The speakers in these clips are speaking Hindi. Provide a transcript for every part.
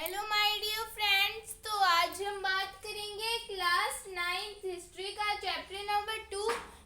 Hello my dear friends. तो आज हम बात करेंगे क्लास 9th हिस्ट्री का चैप्टर नंबर 2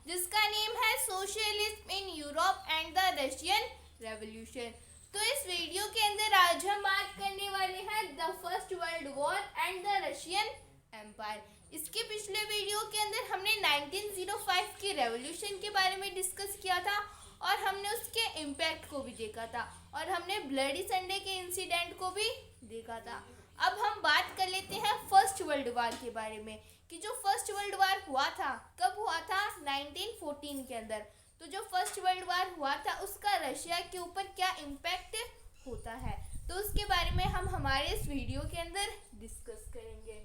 जिसका नेम है socialism in Europe and the Russian revolution. तो इस वीडियो के अंदर आज हम बात करने वाले हैं the first world war and the Russian empire. इसके पिछले वीडियो के अंदर हमने 1905 की रेवोल्यूशन के बारे में डिस्कस किया था और हमने उसके इम्पैक्ट को भी देखा था और हमने ब्लडी संडे के इंसिडेंट को भी देखा था। अब हम बात कर लेते हैं फर्स्ट वर्ल्ड वार के बारे में कि जो फर्स्ट वर्ल्ड वार हुआ था कब हुआ था 1914 के अंदर। तो जो फर्स्ट वर्ल्ड वार हुआ था उसका रशिया के ऊपर क्या इम्पैक्ट होता है तो उसके बारे में हम हमारे इस वीडियो के अंदर डिस्कस करेंगे।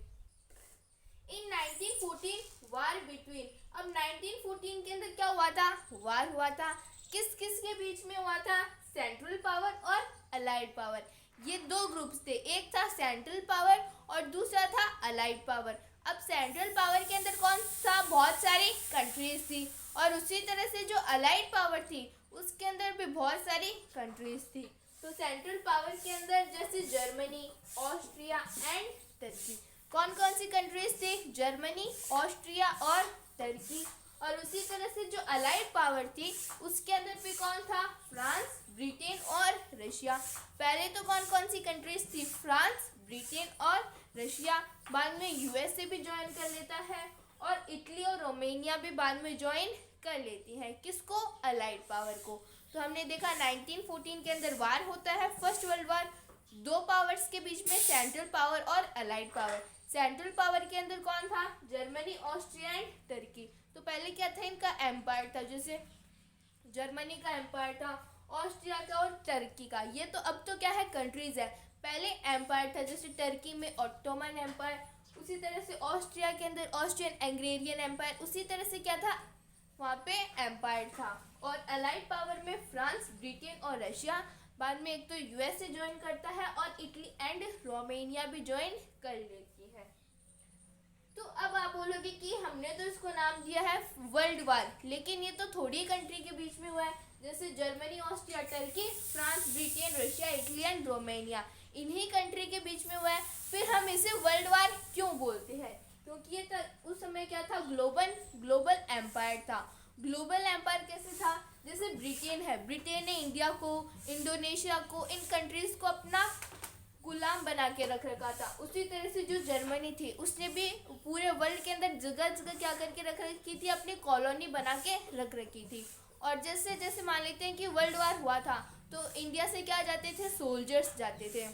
इन 1914 वार बिटवीन, अब 1914 के अंदर क्या हुआ था, वार हुआ था किस किस के बीच में हुआ था, सेंट्रल पावर और अलाइड पावर। ये दो ग्रुप्स थे, एक था सेंट्रल पावर और दूसरा था अलाइड पावर। अब सेंट्रल पावर के अंदर कौन सा, बहुत सारी कंट्रीज थी और उसी तरह से जो अलाइड पावर थी उसके अंदर भी बहुत सारी कंट्रीज थी। तो सेंट्रल पावर के अंदर जैसे जर्मनी, ऑस्ट्रिया एंड टर्की, कौन कौन सी कंट्रीज थी, जर्मनी, ऑस्ट्रिया और टर्की। और उसी तरह से जो अलाइड पावर थी उसके अंदर भी कौन था, फ्रांस, ब्रिटेन और रशिया। पहले तो कौन कौन सी कंट्रीज थी, फ्रांस, ब्रिटेन और रशिया। बाद में यूएसए भी ज्वाइन कर लेता है और इटली और रोमानिया भी बाद में ज्वाइन कर लेती है किसको, अलाइड पावर को। तो हमने देखा 1914 के अंदर वार होता है, फर्स्ट वर्ल्ड वार, दो पावर्स के बीच में, सेंट्रल पावर और अलाइड पावर। सेंट्रल पावर के अंदर कौन था, जर्मनी, ऑस्ट्रिया एंड टर्की। तो पहले क्या था, इनका एम्पायर था, जैसे जर्मनी का एम्पायर था, ऑस्ट्रिया का और टर्की का। ये तो अब तो क्या है, कंट्रीज है। पहले एम्पायर था, जैसे टर्की में ऑटोमन एम्पायर, उसी तरह से ऑस्ट्रिया के अंदर ऑस्ट्रियन एंग्रेरियन एम्पायर, उसी तरह से क्या था वहाँ पे एम्पायर था। और अलाइड पावर में फ्रांस, ब्रिटेन और रशिया। बाद में एक तो यूएसए ज्वाइन करता है और इटली एंड रोमानिया भी ज्वाइन कर लेती है। तो अब आप बोलोगे कि हमने तो इसको नाम दिया है वर्ल्ड वार, लेकिन ये तो थोड़ी कंट्री के बीच में हुआ है, जैसे Germany, Austria, Turkey, France, Britain, Russia, Italy and Romania, इन्हीं कंट्री के बीच में हुआ है। फिर हम इसे वर्ल्ड वार क्यों बोलते हैं, क्योंकि ये उस समय क्या था, ग्लोबल एम्पायर था। ग्लोबल एम्पायर कैसे था, जैसे ब्रिटेन है, ब्रिटेन ने इंडिया को, इंडोनेशिया को, इन कंट्रीज को अपना गुलाम बना के रख रखा था। उसी तरह से जो जर्मनी थी उसने भी पूरे वर्ल्ड के अंदर जगह जगह क्या करके रख रखी थी, अपनी कॉलोनी बना के रख रखी थी। और जैसे जैसे मान लेते हैं कि वर्ल्ड वार हुआ था तो इंडिया से क्या जाते थे, सोल्जर्स जाते थे।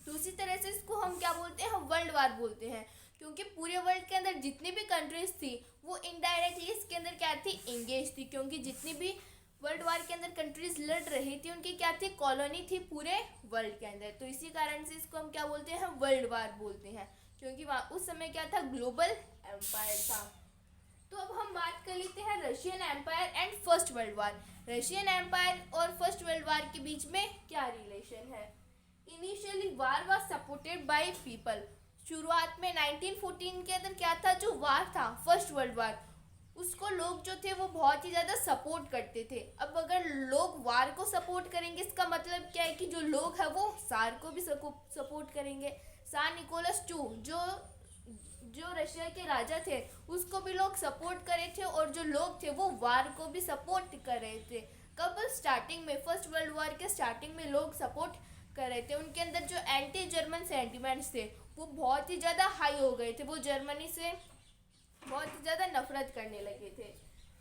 तो उसी तरह से इसको हम क्या बोलते हैं, हम वर्ल्ड वार बोलते हैं, क्योंकि पूरे वर्ल्ड के अंदर जितनी भी कंट्रीज थी वो इनडायरेक्टली इसके अंदर क्या थी, एंगेज थी। क्योंकि जितनी भी वर्ल्ड वार के अंदर कंट्रीज लड़ रही थी उनकी क्या थी, कॉलोनी थी पूरे वर्ल्ड के अंदर। तो इसी कारण से इसको हम क्या बोलते हैं, वर्ल्ड वार बोलते हैं, क्योंकि उस समय क्या था, ग्लोबल एम्पायर था। तो अब हम बात कर लेते हैं Russian empire and first world war. Russian empire और फर्स्ट वर्ल्ड वार के बीच में क्या रिलेशन है। Initially war was supported by people. शुरुआत में 1914 के अंदर क्या था, जो वार था फर्स्ट वर्ल्ड वार, उसको लोग जो थे वो बहुत ही ज़्यादा सपोर्ट करते थे। अब अगर लोग वार को सपोर्ट करेंगे इसका मतलब क्या है कि जो लोग हैं वो सार को भी सपोर्ट करेंगे। सार निकोलस टू जो रशिया के राजा थे उसको भी लोग सपोर्ट करे थे और जो लोग थे वो वार को भी सपोर्ट कर रहे थे। कब, स्टार्टिंग में, फर्स्ट वर्ल्ड वॉर के स्टार्टिंग में लोग सपोर्ट कर रहे थे। उनके अंदर जो एंटी जर्मन सेंटिमेंट्स थे वो बहुत ही ज़्यादा हाई हो गए थे, वो जर्मनी से बहुत ही ज़्यादा नफरत करने लगे थे।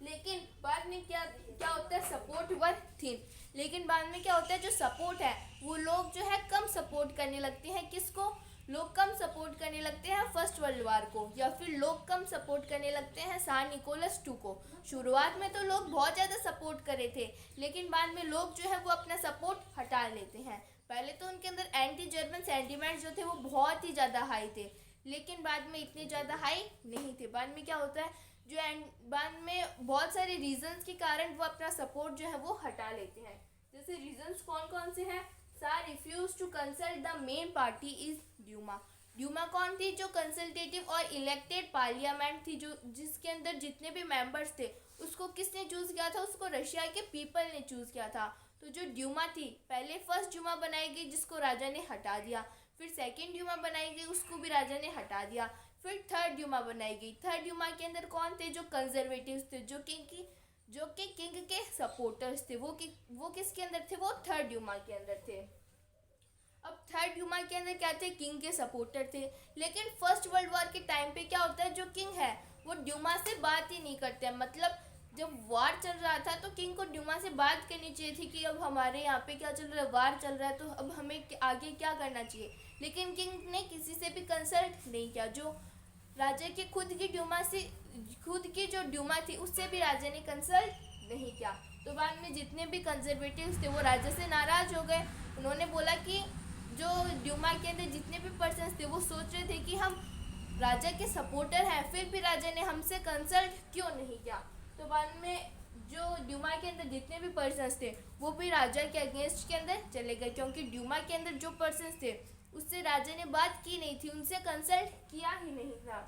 लेकिन बाद में क्या क्या होता है, सपोर्ट वर थिन। लेकिन बाद में क्या होता है, जो सपोर्ट है वो लोग जो है कम सपोर्ट करने लगते हैं, किसको, लोग कम सपोर्ट करने लगते हैं फर्स्ट वर्ल्ड वार को, या फिर लोग कम सपोर्ट करने लगते हैं सार निकोलस टू को। शुरुआत में तो लोग बहुत ज़्यादा सपोर्ट करे थे, लेकिन बाद में लोग जो है वो अपना सपोर्ट हटा लेते हैं। पहले तो उनके अंदर एंटी जर्मन सेंटिमेंट्स जो थे वो बहुत ही ज़्यादा हाई थे, लेकिन बाद में इतने ज़्यादा हाई नहीं थे। बाद में क्या होता है, बाद में बहुत सारे रीजंस के कारण वो अपना सपोर्ट जो है वो हटा लेते हैं। जैसे रीजंस कौन कौन से हैं, tsar refuse to consult the main party is Duma. Duma कौन थी, जो कंसल्टेटिव और इलेक्टेड पार्लियामेंट थी, जो जिसके अंदर जितने भी मेंबर्स थे उसको किसने चूज किया था, उसको रशिया के पीपल ने चूज किया था। तो जो ड्यूमा थी, पहले फर्स्ट ड्यूमा बनाई गई जिसको राजा ने हटा दिया, फिर सेकंड ड्यूमा बनाई गई, उसको भी राजा ने हटा दिया। फिर थर्ड ड्यूमा बनाई गई। थर्ड ड्यूमा के अंदर कौन थे? जो कंजर्वेटिव्स थे, जो कि किंग के सपोर्टर्स थे। वो किसके अंदर थे? वो थर्ड ड्यूमा के अंदर थे। अब थर्ड ड्यूमा के अंदर क्या थे? किंग के सपोर्टर थे। लेकिन फर्स्ट वर्ल्ड वॉर के टाइम पे क्या होता है, जो किंग है वो ड्यूमा से बात ही नहीं करते हैं। मतलब जब वार चल रहा था तो किंग को ड्यूमा से बात करनी चाहिए थी कि अब हमारे यहाँ पे क्या चल रहा है, वार चल रहा है, तो अब हमें आगे क्या करना चाहिए। लेकिन किंग ने किसी से भी कंसल्ट नहीं किया। जो राजा की खुद की जो ड्यूमा थी उससे भी राजा ने कंसल्ट नहीं किया। तो बाद में जितने भी कंजर्वेटिव्स थे वो राजा से नाराज हो गए। उन्होंने बोला कि जो ड्यूमा के अंदर जितने भी पर्सन्स थे वो सोच रहे थे कि हम राजा के सपोर्टर हैं, फिर भी राजा ने हमसे कंसल्ट क्यों नहीं किया। तो बाद में जो ड्यूमा के अंदर जितने भी पर्सन्स थे वो भी राजा के अगेंस्ट के अंदर चले गए, क्योंकि ड्यूमा के अंदर जो पर्सन्स थे उससे राजा ने बात की नहीं थी, उनसे कंसल्ट किया ही नहीं था।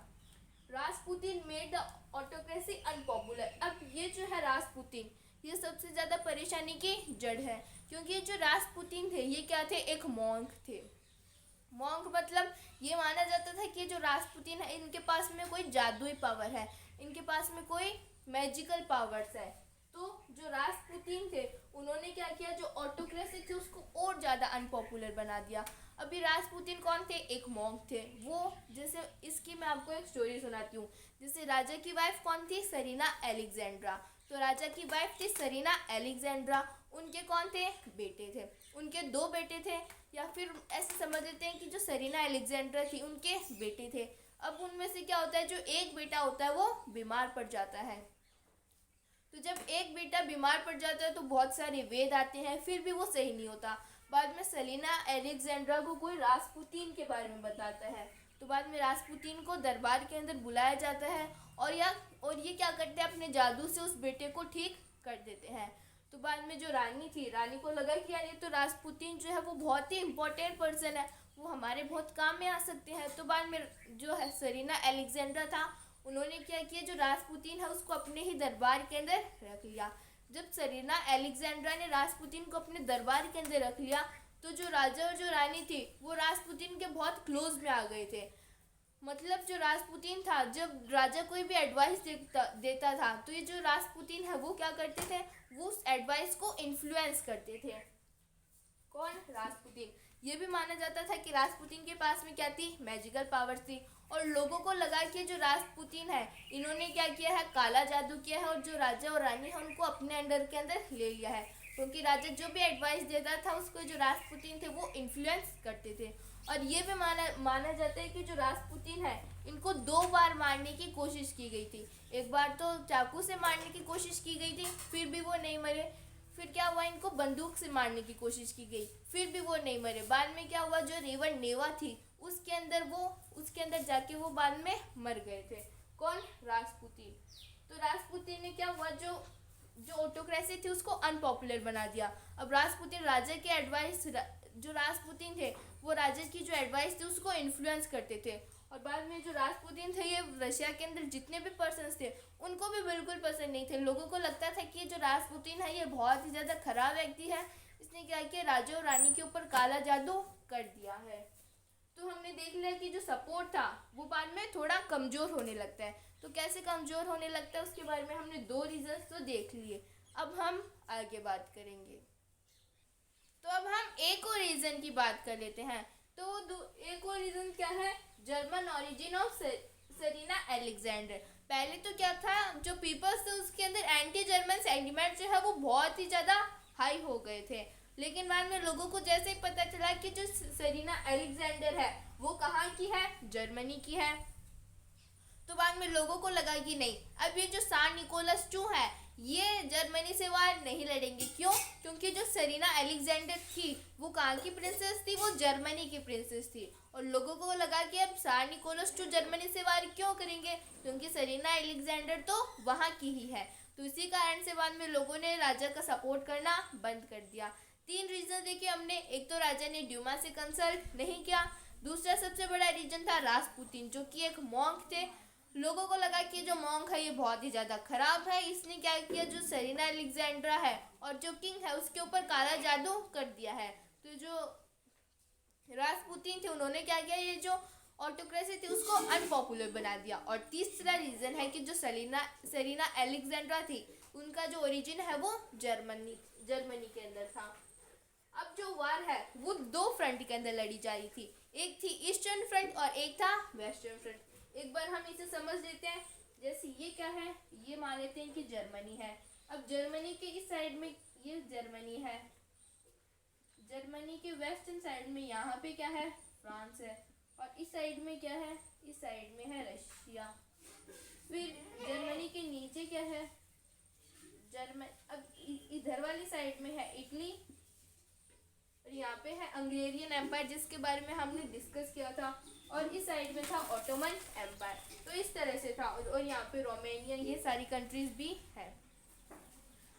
Rasputin made the autocracy unpopular. अब ये जो है रासपुतीन, ये सबसे ज़्यादा परेशानी की जड़ है, क्योंकि ये जो रासपुतीन थे ये क्या थे? एक मॉन्क थे। मॉन्क मतलब ये माना जाता था कि जो रासपुतीन है इनके पास में कोई जादुई पावर है, इनके पास में कोई मैजिकल पावर्स है। तो जो रासपुतीन थे उन्होंने क्या किया, जो ऑटोक्रेसी थी उसको और ज़्यादा अनपॉपुलर बना दिया। अभी रासपुतीन कौन थे? एक मॉन्क थे। वो जैसे इसकी मैं आपको एक स्टोरी सुनाती हूँ। जैसे राजा की वाइफ कौन थी? Tsarina Alexandra. तो राजा की वाइफ थी सरीना अलेक्जेंड्रा। उनके कौन थे? बेटे थे। उनके 2 बेटे थे, या फिर ऐसे समझ लेते हैं कि जो सरीना अलेक्जेंड्रा थी उनके बेटे थे। अब उनमें से क्या होता है, जो एक बेटा होता है वो बीमार पड़ जाता है। तो जब एक बेटा बीमार पड़ जाता है तो बहुत सारे वेद आते हैं, फिर भी वो सही नहीं होता। बाद में सलीना अलेक्जेंड्रा को कोई रासपुतीन के बारे में बताता है। तो बाद में रासपुतीन को दरबार के अंदर बुलाया जाता है, और ये क्या करते हैं, अपने जादू से उस बेटे को ठीक कर देते हैं। तो बाद में जो रानी थी, रानी को लगा कि यार ये तो रासपुतीन जो है वो बहुत ही इम्पोर्टेंट पर्सन है, वो हमारे बहुत काम में आ सकते हैं। तो बाद में जो है सरीना अलेक्जेंड्रा था, उन्होंने क्या किया, जो रासपुतीन है उसको अपने ही दरबार के अंदर रख लिया। जब सरीना अलेक्जेंड्रा ने रासपुतीन को अपने दरबार के अंदर रख लिया तो जो राजा और जो रानी थी वो रासपुतीन के बहुत क्लोज में आ गए थे। मतलब जो रासपुतीन था, जब राजा कोई भी एडवाइस देता था तो ये जो रासपुतीन है वो क्या करते थे, वो उस एडवाइस को इन्फ्लुएंस करते थे। कौन? रासपुतीन। ये भी माना जाता था कि रासपुतीन के पास में क्या थी? मैजिकल पावर्स थी। और लोगों को लगा कि जो रासपुतीन है इन्होंने क्या किया है, काला जादू किया है, और जो राजा और रानी है उनको अपने अंडर के अंदर ले लिया है। क्योंकि राजा जो भी एडवाइस देता था उसको जो रासपुतीन थे वो इन्फ्लुएंस करते थे। और ये भी माना जाता है कि जो रासपुतीन है इनको 2 बार मारने की कोशिश की गई थी। एक बार तो चाकू से मारने की कोशिश की गई थी, फिर भी वो नहीं मरे। फिर क्या हुआ, इनको बंदूक से मारने की कोशिश की गई, फिर भी वो नहीं मरे। बाद में क्या हुआ, जो रेवन नेवा थी उसके अंदर जाके वो बाद में मर गए थे। कौन? रासपुतीन। तो रासपुतीन ने क्या हुआ, जो ऑटोक्रेसी थी उसको अनपॉपुलर बना दिया। अब रासपुतीन राजा के एडवाइस, जो रासपुतीन थे वो राजा की जो एडवाइस थी उसको इन्फ्लुएंस करते थे। और बाद में जो रासपुतीन थे ये रशिया के अंदर जितने भी पर्सन्स थे उनको भी बिल्कुल पसंद नहीं थे। लोगों को लगता था कि जो रासपुतीन है ये बहुत ही ज़्यादा खराब व्यक्ति है, इसने क्या किया, राजा और रानी के ऊपर काला जादू कर दिया है। तो हमने देख लिया कि जो सपोर्ट था वो बाद में थोड़ा कमज़ोर होने लगता है। तो कैसे कमज़ोर होने लगता है उसके बारे में हमने 2 रीज़न्स तो देख लिए। अब हम आगे बात करेंगे। तो अब हम एक और रीज़न की बात कर लेते हैं। तो एक और रीज़न क्या है, German origin of tsarina Alexander. पहले तो क्या था, जो पीपल्स थे उसके अंदर एंटी जर्मन सेंटिमेंट जो है वो बहुत ही ज़्यादा हाई हो गए थे। लेकिन बाद में लोगों को जैसे ही पता चला कि जो सरीना अलेक्जेंडर है वो कहाँ की है, जर्मनी की है, तो बाद में लोगों को लगा कि नहीं, अब ये जो सान निकोलस टू है ये जर्मनी से वार नहीं लड़ेंगे। क्यों? क्योंकि जो सरीना अलेक्जेंडर थी वो कहाँ की प्रिंसेस थी, वो जर्मनी की प्रिंसेस थी। और लोगों को लगा कि अब सान निकोलस टू जर्मनी से वार क्यों करेंगे, क्योंकि सरीना अलेक्जेंडर तो वहाँ की ही है। तो इसी कारण से बाद में लोगों ने राजा का सपोर्ट करना बंद कर दिया। 3 रीज़न देखे हमने। एक तो राजा ने ड्यूमा से कंसल्ट नहीं किया, दूसरा सबसे बड़ा रीजन था रासपुतीन जो कि एक मॉन्क थे। लोगों को लगा कि जो मॉन्क है ये बहुत ही ज़्यादा खराब है, इसने क्या किया, जो सरीना अलेक्जेंड्रा है और जो किंग है उसके ऊपर काला जादू कर दिया है। तो जो रासपुतीन थे, उन्होंने क्या किया, ये जो ऑटोक्रेसी थी उसको अनपॉपुलर बना दिया। और तीसरा रीज़न है कि जो सेरिना एलेक्जेंड्रा थी, उनका जो ओरिजिन है वो जर्मनी के अंदर था। अब जो वार है वो दो फ्रंट के अंदर लड़ी जा रही थी, एक थी ईस्टर्न फ्रंट और एक था वेस्टर्न फ्रंट। एक बार हम इसे समझ लेते हैं। जैसे ये क्या है, ये मान लेते हैं कि जर्मनी है। अब जर्मनी के इस साइड में ये जर्मनी है, जर्मनी के वेस्टर्न साइड में यहाँ पे क्या है, फ्रांस है। और इस साइड में क्या है, इस साइड में है रशिया। फिर जर्मनी के नीचे क्या है, अब इधर वाली साइड में है इटली, और यहाँ पे है हंगेरियन एम्पायर, जिसके बारे में हमने डिस्कस किया था। और इस साइड में था ऑटोमन एम्पायर। तो इस तरह से था। और यहाँ पे रोमानिया, ये सारी कंट्रीज भी है।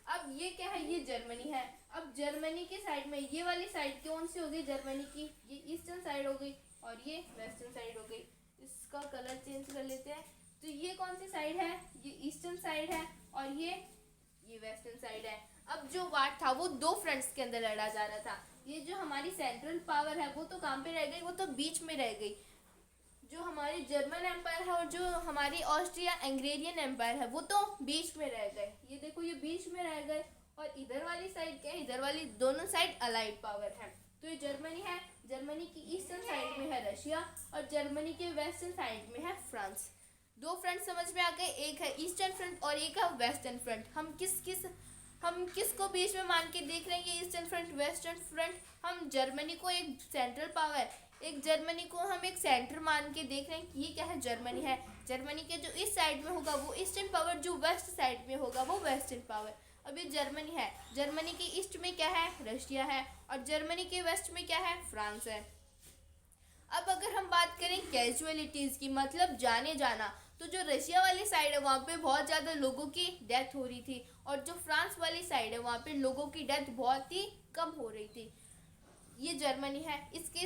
अब ये क्या है, ये जर्मनी है। अब जर्मनी के साइड में ये वाली साइड कौन सी हो गई जर्मनी की, ये ईस्टर्न साइड हो गई और ये वेस्टर्न साइड हो गई। इसका कलर चेंज कर लेते हैं। तो ये कौन सी साइड है, ये ईस्टर्न साइड है और ये वेस्टर्न साइड है। अब जो वार था वो दो फ्रंट्स के अंदर लड़ा जा रहा था। ये जो हमारी सेंट्रल पावर है वो तो कहाँ पे रह गई, वो तो बीच में रह गई। जो हमारी जर्मन एम्पायर है और जो हमारी ऑस्ट्रिया हंगेरियन एम्पायर है वो तो बीच में रह गए। ये देखो, ये बीच में रह गए। और इधर वाली साइड क्या है, इधर वाली दोनों साइड अलाइड पावर है। तो ये जर्मनी है, जर्मनी की ईस्टर्न साइड में है रशिया और जर्मनी के वेस्टर्न साइड में है फ्रांस। दो फ्रंट समझ में आ गए, एक है ईस्टर्न फ्रंट और एक है वेस्टर्न फ्रंट। हम किसको बीच में मान के देख रहे हैं, ये ईस्टर्न फ्रंट वेस्टर्न फ्रंट। हम जर्मनी को एक सेंट्रल पावर, एक जर्मनी को हम एक सेंटर मान के देख रहे हैं कि ये क्या है, जर्मनी है। जर्मनी के जो इस साइड में होगा वो ईस्टर्न पावर, जो वेस्ट साइड में होगा वो वेस्टर्न पावर। अब ये जर्मनी है, जर्मनी के ईस्ट में क्या है, रशिया है और जर्मनी के वेस्ट में क्या है, फ्रांस है। अब अगर हम बात करें कैजुअलिटीज़ की, मतलब जाने जाना, तो जो रशिया वाली साइड है वहाँ पे बहुत ज़्यादा लोगों की डेथ हो रही थी और जो फ्रांस वाली साइड है वहाँ पे लोगों की डेथ बहुत ही कम हो रही थी। ये जर्मनी है, इसके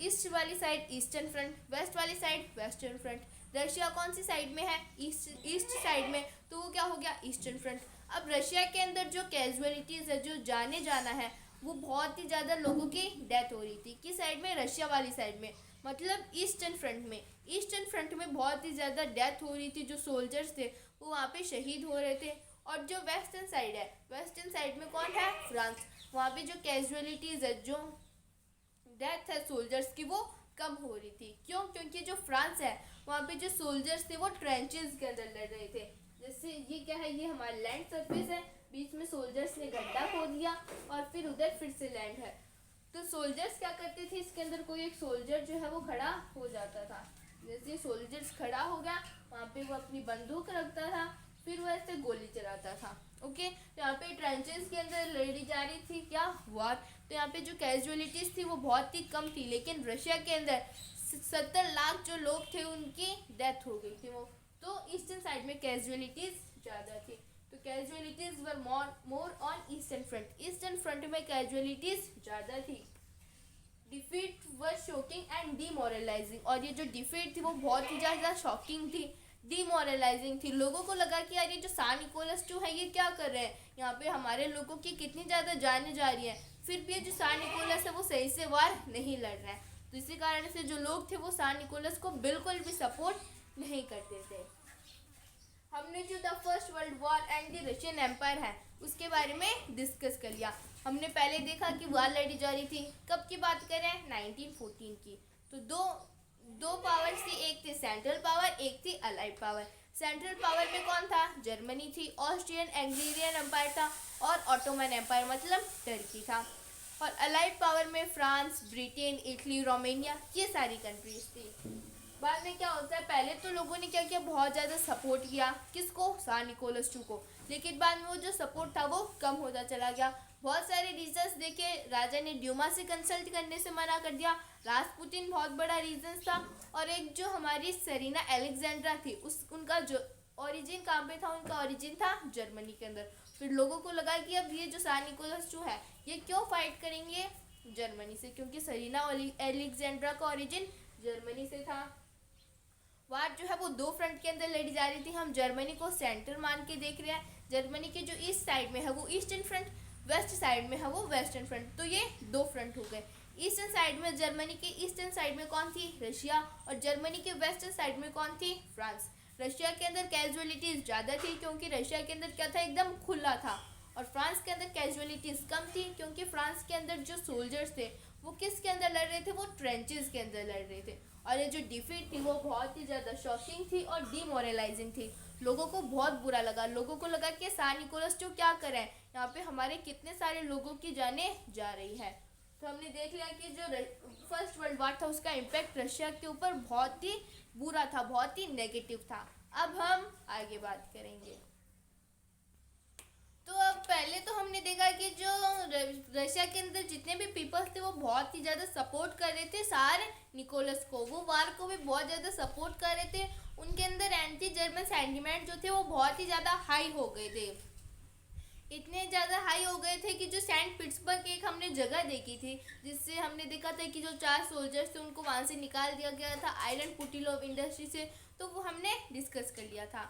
ईस्ट वाली साइड ईस्टर्न फ्रंट, वेस्ट वाली साइड वेस्टर्न फ्रंट। रशिया कौन सी साइड में है, ईस्ट साइड में, तो वो क्या हो गया, ईस्टर्न फ्रंट। अब रशिया के अंदर जो कैजुअलिटीज़ है, जो जाने जाना है, वो बहुत ही ज़्यादा लोगों की डेथ हो रही थी। किस साइड में, रशिया वाली साइड में, मतलब ईस्टर्न फ्रंट में। ईस्टर्न फ्रंट में बहुत ही ज़्यादा डेथ हो रही थी, जो सोल्जर्स थे वो वहाँ पे शहीद हो रहे थे। और जो वेस्टर्न साइड है, वेस्टर्न साइड में कौन है, फ्रांस। वहाँ पे जो कैजुअलिटीज़ है, जो डेथ है सोल्जर्स की, वो कम हो रही थी। क्यों, क्योंकि जो फ्रांस है वहाँ पे जो सोल्जर्स थे वो ट्रेंचेस के अंदर लड़ रहे थे। जैसे ये क्या है, ये हमारा लैंड सरफेस है, बीच में सोल्जर्स ने गड्ढा खोद दिया और फिर उधर फिर से लैंड है। तो सोल्जर्स क्या करते थे, इसके अंदर कोई एक सोल्जर जो है वो खड़ा हो जाता था। जैसे सोल्जर्स खड़ा हो गया, वहाँ पे वो अपनी बंदूक रखता था, फिर वो ऐसे गोली चलाता था। ओके, तो यहाँ पे ट्रेंचेस के अंदर लड़ी जा रही थी क्या, वार। तो यहाँ पे जो कैजुअलिटीज़ थी वो बहुत ही कम थी, लेकिन रशिया के अंदर 70 लाख जो लोग थे उनकी डेथ हो गई थी वो। तो ईस्टर्न साइड में कैजुअलिटीज़ ज़्यादा थी। तो casualties were more on eastern front. Eastern front में कैजुअलिटीज़ ज़्यादा थी। Defeat were shocking and demoralising. और ये जो डिफीट थी वो बहुत ही ज़्यादा शॉकिंग थी, डीमोरलाइजिंग थी। लोगों को लगा कि यार ये जो सान निकोलस II है ये क्या कर रहे हैं, यहाँ पे हमारे लोगों की कितनी ज़्यादा जाने जा रही है, फिर भी ये जो सान निकोलस है वो सही से वार नहीं लड़ रहा है। तो इसी कारण से जो लोग थे वो सान निकोलस को बिल्कुल भी सपोर्ट नहीं करते थे। हमने जो the first world war and the Russian empire है उसके बारे में डिस्कस कर लिया। हमने पहले देखा कि वार लड़ी जा रही थी, कब की बात करें, 1914 की। तो दो पावर्स थी, एक थी सेंट्रल पावर, एक थी अलाइड पावर। सेंट्रल पावर में कौन था, जर्मनी थी, ऑस्ट्रियन हंगेरियन एम्पायर था और ऑटोमन एम्पायर मतलब टर्की था। और अलाइड पावर में फ्रांस, ब्रिटेन, इटली, रोमानिया, ये सारी कंट्रीज थी। बाद में क्या होता है, पहले तो लोगों ने क्या किया, बहुत ज़्यादा सपोर्ट किया, किसको, सान निकोलस II को। लेकिन बाद में वो जो सपोर्ट था वो कम होता चला गया। बहुत सारे रीजंस देखे, राजा ने ड्यूमा से कंसल्ट करने से मना कर दिया, रासपुतीन बहुत बड़ा रीजन था। और एक जो हमारी सेरिना एलेक्जेंड्रा थी, उनका जो ओरिजिन कहाँ पे था, उनका ओरिजिन था जर्मनी के अंदर। फिर लोगों को लगा कि अब ये जो सान निकोलस II है ये क्यों फाइट करेंगे जर्मनी से, क्योंकि सेरिना एलेक्जेंड्रा का ओरिजिन जर्मनी से था। वार जो है वो दो फ्रंट के अंदर लड़ी जा रही थी। हम जर्मनी को सेंटर मान के देख रहे हैं। जर्मनी के जो ईस्ट साइड में है वो ईस्टर्न फ्रंट, वेस्ट साइड में है वो वेस्टर्न फ्रंट। तो ये दो फ्रंट हो गए। ईस्टर्न साइड में, जर्मनी के ईस्टर्न साइड में कौन थी? रशिया। और जर्मनी के वेस्टर्न साइड में कौन थी? फ्रांस। रशिया के अंदर कैजुअलिटीज़ ज़्यादा थी क्योंकि रशिया के अंदर क्या था, एकदम खुला था। और फ्रांस के अंदर कैजुअलिटीज़ कम थी क्योंकि फ्रांस के अंदर जो सोल्जर्स थे वो किसके अंदर लड़ रहे थे? वो ट्रेंचेस के अंदर लड़ रहे थे। और ये जो डिफीट थी वो बहुत ही ज़्यादा शॉकिंग थी और डीमोरलाइजिंग थी। लोगों को बहुत बुरा लगा। लोगों को लगा कि सान निकोलस जो क्या करें, यहाँ पे हमारे कितने सारे लोगों की जानें जा रही है। तो हमने देख लिया कि जो फर्स्ट वर्ल्ड वार था उसका इम्पैक्ट रशिया के ऊपर बहुत ही बुरा था, बहुत ही नेगेटिव था। अब हम आगे बात करेंगे। तो अब पहले तो हमने देखा कि जो रशिया के अंदर जितने भी पीपल्स थे वो बहुत ही ज़्यादा सपोर्ट कर रहे थे सारे निकोलस को, वो वार को भी बहुत ज़्यादा सपोर्ट कर रहे थे। उनके अंदर एंटी जर्मन सेंटिमेंट जो थे वो बहुत ही ज़्यादा हाई हो गए थे। इतने ज़्यादा हाई हो गए थे कि जो सेंट पीटर्सबर्ग एक हमने जगह देखी थी, जिससे हमने देखा था कि जो 4 सोल्जर्स थे उनको वहाँ से निकाल दिया गया था आयरन पुटिलोव इंडस्ट्री से, तो वो हमने डिस्कस कर लिया था।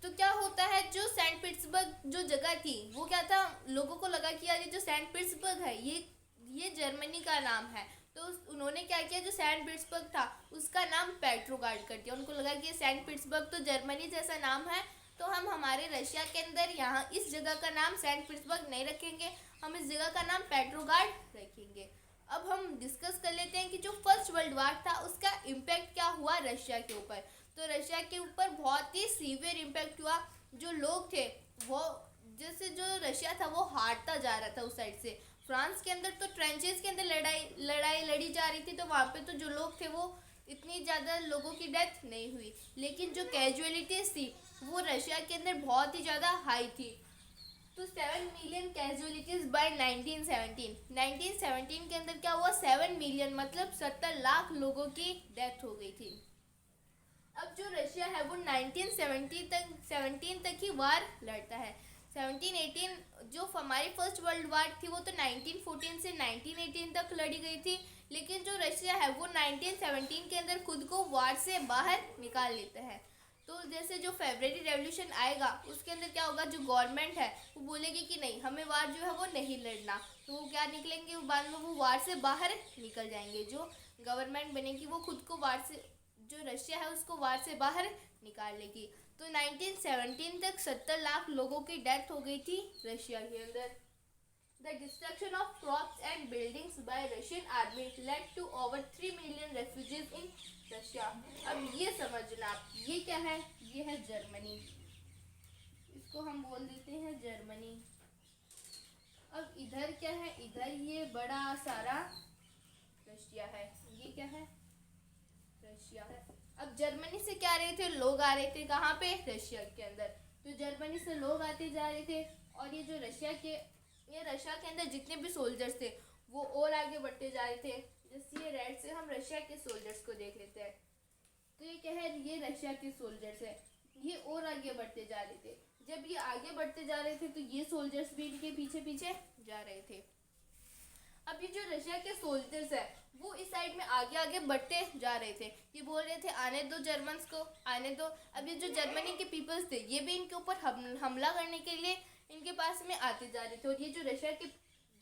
तो क्या होता है, जो सेंट पीटर्सबर्ग जो जगह थी वो क्या था, लोगों को लगा कि यार ये जो सेंट पीटर्सबर्ग है ये जर्मनी का नाम है। तो उन्होंने क्या किया, जो सेंट पीटर्सबर्ग था उसका नाम पेट्रोगार्ड कर दिया। उनको लगा कि सेंट पीटर्सबर्ग तो जर्मनी जैसा नाम है, तो हम हमारे रशिया के अंदर यहाँ इस जगह का नाम सेंट पीटर्सबर्ग नहीं रखेंगे, हम इस जगह का नाम पेट्रोगार्ड रखेंगे। अब हम डिस्कस कर लेते हैं कि जो फर्स्ट वर्ल्ड वार था उसका इम्पैक्ट क्या हुआ रशिया के ऊपर। तो रशिया के ऊपर बहुत ही सीवियर इम्पैक्ट हुआ। जो लोग थे वो, जैसे जो रशिया था वो हारता जा रहा था उस साइड से। फ्रांस के अंदर तो ट्रेंचेस के अंदर लड़ाई लड़ी जा रही थी, तो वहाँ पे तो जो लोग थे वो इतनी ज़्यादा लोगों की डेथ नहीं हुई, लेकिन जो कैजुअलिटीज़ थी वो रशिया के अंदर बहुत ही ज़्यादा हाई थी। तो 7 मिलियन कैजुअलिटीज़ बाय 1917 के अंदर क्या हुआ, 7 मिलियन मतलब 70 लाख लोगों की डेथ हो गई थी। अब जो रशिया है वो 17 तक ही वार लड़ता है। 1718 जो हमारी फर्स्ट वर्ल्ड वार थी वो तो 1914 से 1918 तक लड़ी गई थी, लेकिन जो रशिया है वो 1917 के अंदर खुद को वार से बाहर निकाल लेता है। तो जैसे जो फेब्रुअरी रेवोल्यूशन आएगा उसके अंदर क्या होगा, जो गवर्नमेंट है वो बोलेगी कि नहीं हमें वार जो है वो नहीं लड़ना, तो वो क्या निकलेंगे, बाद में वो वार से बाहर निकल जाएंगे। जो गवर्नमेंट बनेगी वो खुद को वार से, जो रशिया है उसको वार से बाहर निकाल लेगी। तो 1917 तक 70 लाख लोगों की डेथ हो गई थी रशिया के अंदर। The destruction of crops and buildings by Russian army led to over 3 million refugees in Russia. अब ये समझना आप, ये क्या है, ये है जर्मनी, इसको हम बोल देते हैं जर्मनी। अब इधर क्या है, इधर ये बड़ा सारा रशिया है, ये क्या है, रशिया है। अब जर्मनी से क्या आ रहे थे, लोग आ रहे थे कहाँ पे, रशिया के अंदर। तो जर्मनी से लोग आते जा रहे थे और ये जो रशिया के अंदर जितने भी सोल्जर्स थे वो और आगे बढ़ते जा रहे थे। जैसे ये रेड से हम रशिया के सोल्जर्स को देख लेते हैं, तो ये क्या है, ये रशिया के सोल्जर्स है, ये और आगे बढ़ते जा रहे थे। जब ये आगे बढ़ते जा रहे थे तो ये सोल्जर्स भी इनके पीछे पीछे जा रहे थे। अब ये जो रशिया के सोल्जर्स है वो इस साइड में आगे आगे बढ़ते जा रहे थे, ये बोल रहे थे आने दो जर्मन्स को, आने दो। अब ये जो जर्मनी के पीपल्स थे ये भी इनके ऊपर हमला करने के लिए इनके पास में आते जा रहे थे। और ये जो रशिया के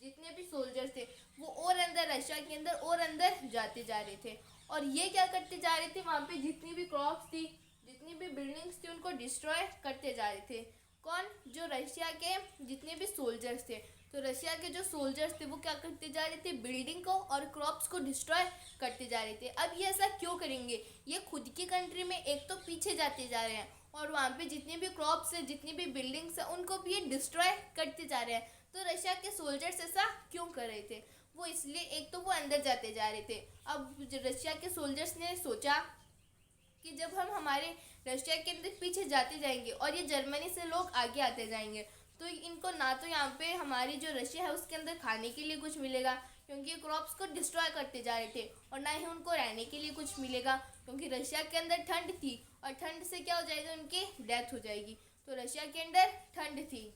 जितने भी सोल्जर्स थे वो और अंदर, रशिया के अंदर और अंदर जाते जा रहे थे। और ये क्या करते जा रहे थे, वहाँ पे जितनी भी क्रॉप्स थी, जितनी भी बिल्डिंग्स थी उनको डिस्ट्रॉय करते जा रहे थे। कौन, जो रशिया के जितने भी सोल्जर्स थे। तो रशिया के जो सोल्जर्स थे वो क्या करते जा रहे थे, बिल्डिंग को और क्रॉप्स को डिस्ट्रॉय करते जा रहे थे। अब ये ऐसा क्यों करेंगे, ये खुद की कंट्री में एक तो पीछे जाते जा रहे हैं और वहाँ पे जितने भी क्रॉप्स है, जितनी भी बिल्डिंग्स है उनको भी ये डिस्ट्रॉय करते जा रहे हैं। तो रशिया के सोल्जर्स ऐसा क्यों कर रहे थे, वो इसलिए, एक तो वो अंदर जाते जा रहे थे। अब रशिया के सोल्जर्स ने सोचा कि जब हम हमारे रशिया के अंदर पीछे जाते जाएंगे और ये जर्मनी से लोग आगे आते जाएंगे तो इनको ना तो यहाँ पे हमारी जो रशिया है उसके अंदर खाने के लिए कुछ मिलेगा क्योंकि क्रॉप्स को डिस्ट्रॉय करते जा रहे थे, और ना ही उनको रहने के लिए कुछ मिलेगा क्योंकि रशिया के अंदर ठंड थी और ठंड से क्या हो जाएगा, उनकी डेथ हो जाएगी। तो रशिया के अंदर ठंड थी।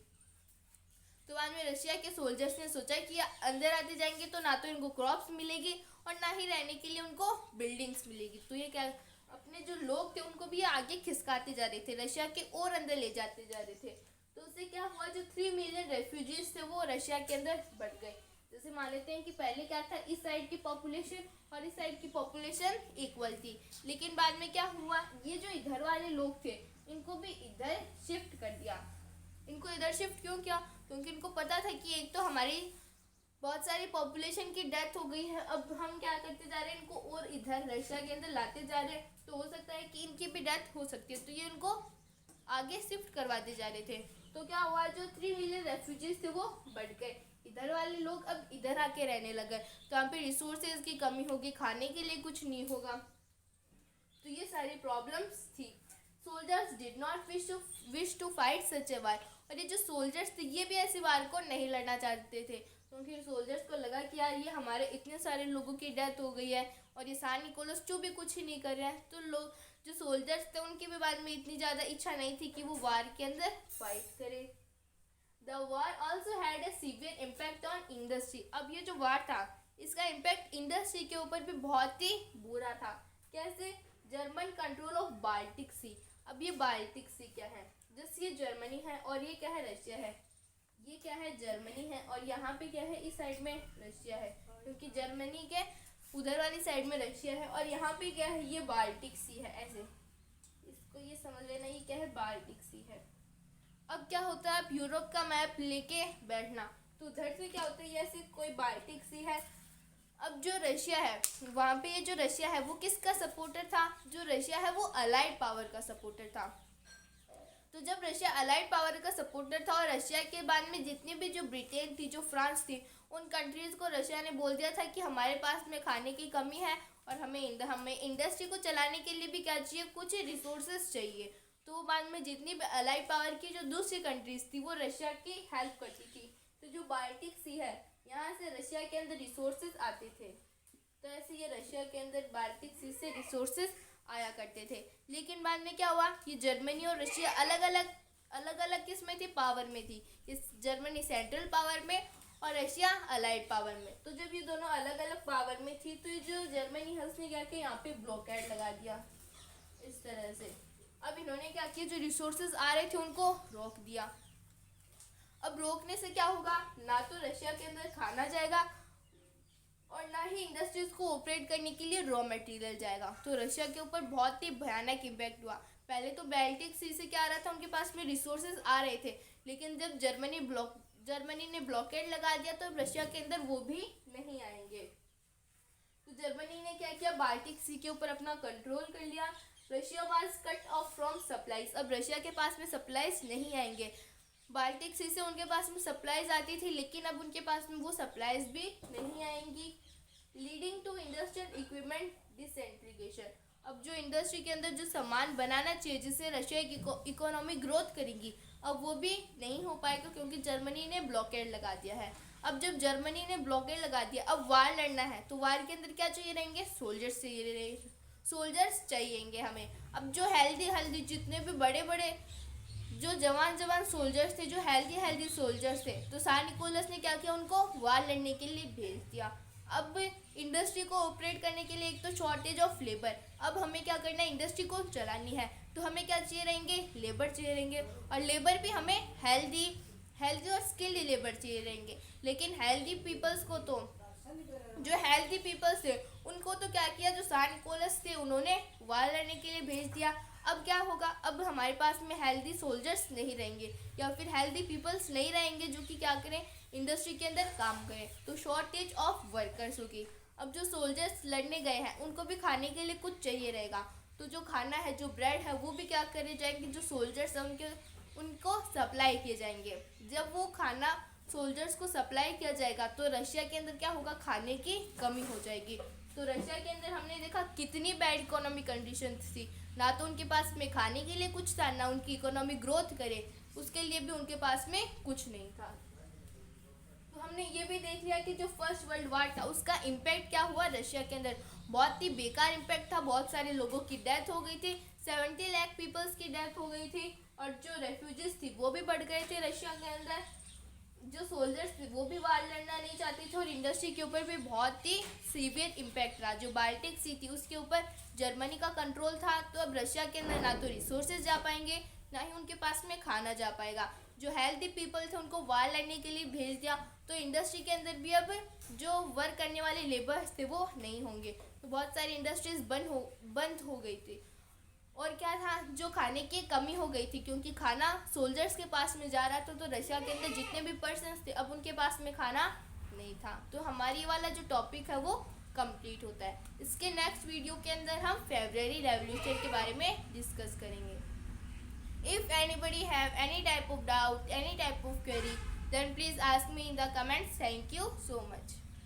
तो बाद में रशिया के सोल्जर्स ने सोचा कि अंदर आते जाएंगे तो ना तो इनको क्रॉप्स मिलेगी और ना ही रहने के लिए उनको बिल्डिंग्स मिलेगी। तो ये क्या, अपने जो लोग थे उनको भी आगे खिसकाते जा रहे थे, रशिया के और अंदर ले जाते जा रहे थे। तो उससे क्या हुआ, जो 3 मिलियन रेफ्यूजीज थे वो रशिया के अंदर बढ़ गए। जैसे मान लेते हैं कि पहले क्या था, इस साइड की पॉपुलेशन और इस साइड की पॉपुलेशन इक्वल थी, लेकिन बाद में क्या हुआ, ये जो इधर वाले लोग थे इनको भी इधर शिफ्ट कर दिया। इनको इधर शिफ्ट क्यों किया, क्योंकि इनको पता था कि एक तो हमारी बहुत सारी पॉपुलेशन की डेथ हो गई है, अब हम क्या करते जा रहे हैं, इनको और इधर रशिया के अंदर लाते जा रहे हैं, तो हो सकता है कि इनकी भी डेथ हो सकती है, तो ये उनको आगे शिफ्ट करवाते जा रहे थे। तो क्या हुआ, जो 3 मिलियन रेफ्यूजीज थे वो बढ़ गए, इधर वाले लोग अब इधर आके रहने लगे, तो यहाँ पे रिसोर्सेज की कमी होगी, खाने के लिए कुछ नहीं होगा, तो ये सारी प्रॉब्लम्स थी। Soldiers did not wish to fight such a war, और ये जो सोल्जर्स थे ये भी ऐसी वार को नहीं लड़ना चाहते थे, क्योंकि सोल्जर्स को लगा कि यार ये हमारे इतने सारे लोगों की डेथ हो गई है और ये सान निकोलस भी कुछ ही नहीं कर रहे हैं, तो लोग जो सोल्जर्स थे उनकी भी बाद में इतनी ज़्यादा इच्छा नहीं थी कि वो वार के अंदर फाइट करें। The war also had a severe impact on industry, अब ये जो वार था इसका इम्पैक्ट इंडस्ट्री के ऊपर भी बहुत ही बुरा था। कैसे, जर्मन कंट्रोल ऑफ बाल्टिक सी, अब ये बाल्टिक सी क्या है, जैसे ये जर्मनी है और ये क्या है, रशिया है, ये क्या है, जर्मनी है, और यहाँ पे क्या है, इस साइड में रशिया है, क्योंकि जर्मनी के उधर वाली साइड में रशिया है, और यहाँ पे क्या है, ये बाल्टिक सी है, ऐसे इसको ये समझ लेना, ये क्या है, बाल्टिक सी है। अब क्या होता है, अब यूरोप का मैप लेके बैठना, तो उधर से क्या होता है, ऐसे कोई बाल्टिक सी है, अब जो रशिया है वहाँ पे, ये जो रशिया है वो किसका सपोर्टर था, जो रशिया है वो अलाइड पावर का सपोर्टर था। तो जब रशिया अलाइड पावर का सपोर्टर था और रशिया के बाद में जितनी भी जो ब्रिटेन थी, जो फ्रांस थी, उन कंट्रीज़ को रशिया ने बोल दिया था कि हमारे पास में खाने की कमी है और हमें इंडस्ट्री को चलाने के लिए भी क्या चाहिए, कुछ रिसोर्सेज चाहिए। तो बाद में जितनी भी अलाइड पावर की जो दूसरी कंट्रीज़ थी वो रशिया की हेल्प करती थी। तो जो बाल्टिक सी है यहाँ से रशिया के अंदर रिसोर्सेज आते थे, तो ऐसे ये रशिया के अंदर बाल्टिक सी से रिसोर्सेज आया करते थे। लेकिन बाद में क्या हुआ, ये जर्मनी और रशिया अलग अलग किस में थी, पावर में थी। इस जर्मनी सेंट्रल पावर में और रशिया अलाइड पावर में। तो जब ये दोनों अलग अलग पावर में थी तो ये जो जर्मनी है उसने क्या किया, यहाँ पे ब्लॉकेड लगा दिया इस तरह से। अब इन्होंने क्या किया, जो रिसोर्सेज आ रहे थे उनको रोक दिया। अब रोकने से क्या होगा, ना तो रशिया के अंदर खाना जाएगा और ना ही इंडस्ट्रीज को ऑपरेट करने के लिए रॉ मटेरियल जाएगा। तो रशिया के ऊपर बहुत ही भयानक इम्पैक्ट हुआ। पहले तो बाल्टिक सी से क्या आ रहा था, उनके पास में रिसोर्सेज आ रहे थे, लेकिन जब जर्मनी ने ब्लॉकेड लगा दिया तो रशिया के अंदर वो भी नहीं आएंगे। तो जर्मनी ने क्या किया, बाल्टिक सी के ऊपर अपना कंट्रोल कर लिया। Russia was cut off from supplies, अब रशिया के पास में सप्लाईज नहीं आएंगे। बाल्टिक सी से उनके पास में सप्लाईज आती थी, लेकिन अब उनके पास में वो सप्लाईज भी नहीं आएंगी, leading to industrial equipment disintegration. अब जो इंडस्ट्री के अंदर जो सामान बनाना चाहिए जिससे रशिया की इकोनॉमी ग्रोथ करेगी, अब वो भी नहीं हो पाएगा क्योंकि जर्मनी ने ब्लॉकेड लगा दिया है। अब जब जर्मनी ने ब्लॉकेड लगा दिया, अब वार लड़ना है, तो वार के अंदर क्या चाहिए रहेंगे, सोल्जर्स चाहिए रहेंगे, सोल्जर्स चाहिएंगे हमें। अब जो हेल्दी जितने भी बड़े बड़े जो जवान सोल्जर्स थे, जो हेल्दी सोल्जर्स थे, तो सार निकोलस ने क्या किया, उनको वार लड़ने के लिए भेज दिया। अब इंडस्ट्री को ऑपरेट करने के लिए एक तो शॉर्टेज ऑफ लेबर, अब हमें क्या करना है, इंडस्ट्री को चलानी है, तो हमें क्या चाहिए रहेंगे, लेबर चाहिए रहेंगे, और लेबर भी हमें हेल्दी और स्किल्ड लेबर चाहिए रहेंगे। लेकिन हेल्दी पीपल्स को तो जो हेल्दी पीपल्स थे उनको तो क्या किया, जो सार निकोलस थे उन्होंने वार लड़ने के लिए भेज दिया। अब क्या होगा, अब हमारे पास में हेल्दी सोल्जर्स नहीं रहेंगे या फिर हेल्दी पीपल्स नहीं रहेंगे जो कि क्या करें, इंडस्ट्री के अंदर काम करें, तो शॉर्टेज ऑफ वर्कर्स होगी। अब जो सोल्जर्स लड़ने गए हैं उनको भी खाने के लिए कुछ चाहिए रहेगा, तो जो खाना है, जो ब्रेड है, वो भी क्या करे जाएंगे, जो सोल्जर्स हैं उनको सप्लाई किए जाएंगे। जब वो खाना सोल्जर्स को सप्लाई किया जाएगा तो रशिया के अंदर क्या होगा, खाने की कमी हो जाएगी। तो रशिया के अंदर हमने देखा कितनी बैड इकोनॉमी कंडीशन थी, ना तो उनके पास में खाने के लिए कुछ था, ना उनकी इकोनॉमी ग्रोथ करे उसके लिए भी उनके पास में कुछ नहीं था। तो हमने ये भी देख लिया कि जो फर्स्ट वर्ल्ड वार था उसका इम्पैक्ट क्या हुआ रशिया के अंदर, बहुत ही बेकार इम्पैक्ट था, बहुत सारे लोगों की डेथ हो गई थी, 70 लाख पीपल्स की डेथ हो गई थी, और जो रेफ्यूजीज थी वो भी बढ़ गए थे रशिया के अंदर। जो सोल्जर्स थे वो भी वार लड़ना नहीं चाहते थे, और इंडस्ट्री के ऊपर भी बहुत ही सीवियर इम्पैक्ट रहा। जो बाल्टिक सी थी उसके ऊपर जर्मनी का कंट्रोल था, तो अब रशिया के अंदर ना तो रिसोर्सेज जा पाएंगे, ना ही उनके पास में खाना जा पाएगा। जो हेल्दी पीपल थे उनको वार लड़ने के लिए भेज दिया, तो इंडस्ट्री के अंदर भी अब जो वर्क करने वाले लेबर्स थे वो नहीं होंगे। तो बहुत सारी इंडस्ट्रीज बंद हो गई थी। और क्या था, जो खाने की कमी हो गई थी, क्योंकि खाना सोल्जर्स के पास में जा रहा था, तो रशिया के अंदर जितने भी पर्सन्स थे अब उनके पास में खाना नहीं था। तो हमारी वाला जो टॉपिक है वो कंप्लीट होता है। इसके नेक्स्ट वीडियो के अंदर हम फेब्रुअरी रेवोल्यूशन के बारे में डिस्कस करेंगे। If anybody have any type of doubt, any type of query, then please ask me in the comments. Thank you so much.